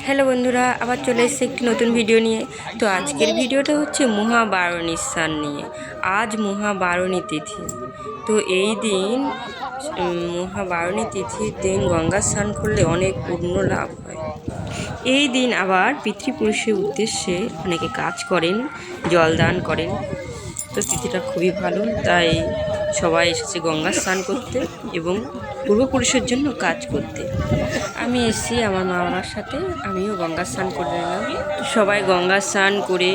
Hello বন্ধুরা, আবার চলে এসেছি একটি নতুন ভিডিও নিয়ে। তো আজকের ভিডিওটা হচ্ছে মহাবারণী স্নান নিয়ে। আজ মহাবারণী তিথি। তো এই দিন মহাবারণী তিথির দিন গঙ্গা স্নান করলে অনেক পুণ্য লাভ হয়। এই দিন আবার পিতৃপুরুষের উদ্দেশ্যে অনেকে কাজ করেন, জলদান করেন। তো তিথিটা খুবই ভালো, তাই সবাই এসেছে গঙ্গা স্নান করতে এবং পূর্বপুরুষের জন্য কাজ করতে। আমি এসেছি আমার মা বাবার সাথে, আমিও গঙ্গা স্নান করে নিলাম। সবাই গঙ্গা স্নান করে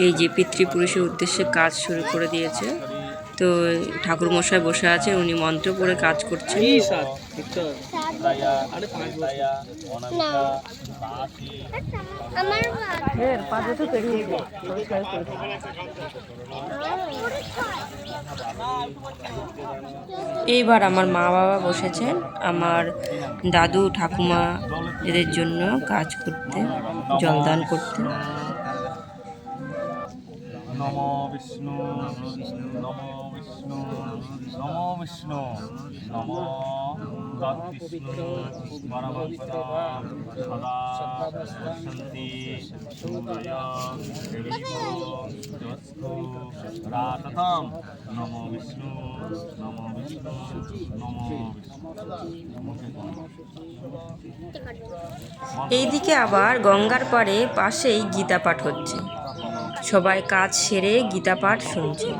এই যে পিতৃপুরুষের উদ্দেশ্যে কাজ শুরু করে দিয়েছে। তো ঠাকুরমশাই বসে আছে, উনি মন্ত্র পড়ে কাজ করছেন। এইবার আমার মা বাবা বসেছেন আমার দাদু ঠাকুমা এদের জন্য কাজ করতে, জলদান করতে। নমো বিষ্ণু নমো বিষ্ণু নমো বিষ্ণু নমো তৎবিষ্ণু পরমপদা সদা শান্তি সূর্য জোৎস্কু রাততাম নমো বিষ্ণু নমো বিষ্ণু নমো এইদিকে আবার গঙ্গার পাড়ে পাশেই গীতা পাঠ হচ্ছে। সবাই কাজ সেরে গীতা পাঠ শুনছে।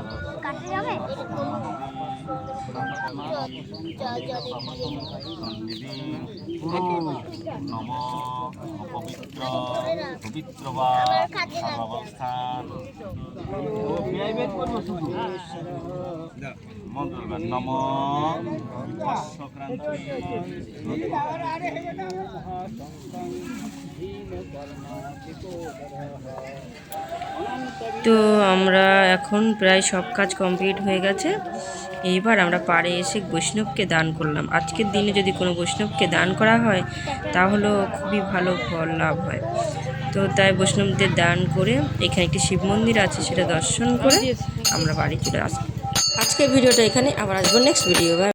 তো আমরা এখন প্রায় সব কাজ কমপ্লিট হয়ে গেছে। এইবার আমরা পাড়ে এসে বৈষ্ণবকে দান করলাম। আজকের দিনে যদি কোনো বৈষ্ণবকে দান করা হয় তাহলে খুবই ভালো ফল লাভ হয়। তো তাই বৈষ্ণবদের দান করে এখানে একটি শিব মন্দির আছে, সেটা দর্শন করে আমরা বাড়ি চলে আসবো। আজকের ভিডিওটা এখানে, আবার আসবো নেক্সট ভিডিও।